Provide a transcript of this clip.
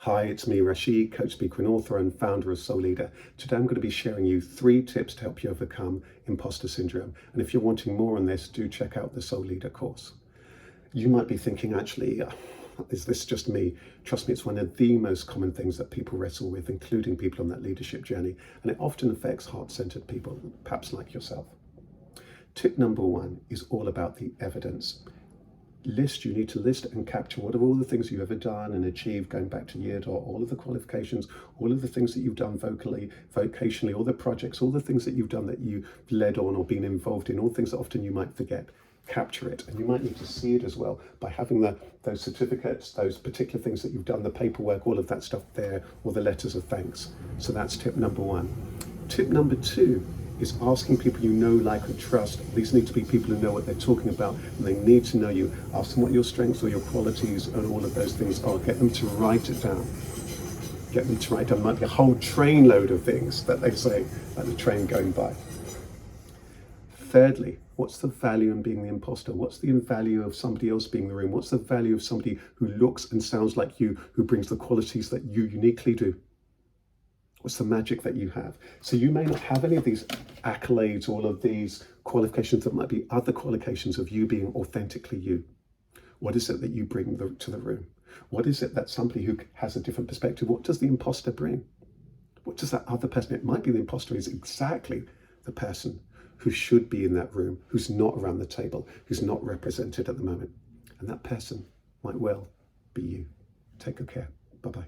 Hi, it's me, Rasheed, coach, speaker, and author, and founder of Soul Leader. Today I'm going to be sharing you 3 tips to help you overcome imposter syndrome. And if you're wanting more on this, do check out the Soul Leader course. You might be thinking, actually, is this just me? Trust me, it's one of the most common things that people wrestle with, including people on that leadership journey. And it often affects heart-centered people, perhaps like yourself. Tip number 1 is all about the evidence. You need to list and capture what are all the things you've ever done and achieved going back to year dot, all of the qualifications, all of the things that you've done vocationally, all the projects, all the things that you've done that you led on or been involved in, all things that often you might forget. Capture it, and you might need to see it as well by having those certificates, those particular things that you've done, the paperwork, all of that stuff there, or the letters of thanks. So that's tip number 1. Tip number 2 is asking people you know, like, and trust. These need to be people who know what they're talking about, and they need to know you. Ask them what your strengths or your qualities and all of those things are. Get them to write it down. Get them to write down. It might be a whole train load of things that they say, like the train going by. Thirdly, what's the value in being the imposter? What's the value of somebody else being in the room? What's the value of somebody who looks and sounds like you, who brings the qualities that you uniquely do? What's the magic that you have? So you may not have any of these accolades, all of these qualifications that might be other qualifications of you being authentically you. What is it that you bring to the room? What is it that somebody who has a different perspective, what does the imposter bring? What does that other person, it might be the imposter is exactly the person who should be in that room, who's not around the table, who's not represented at the moment. And that person might well be you. Take good care. Bye-bye.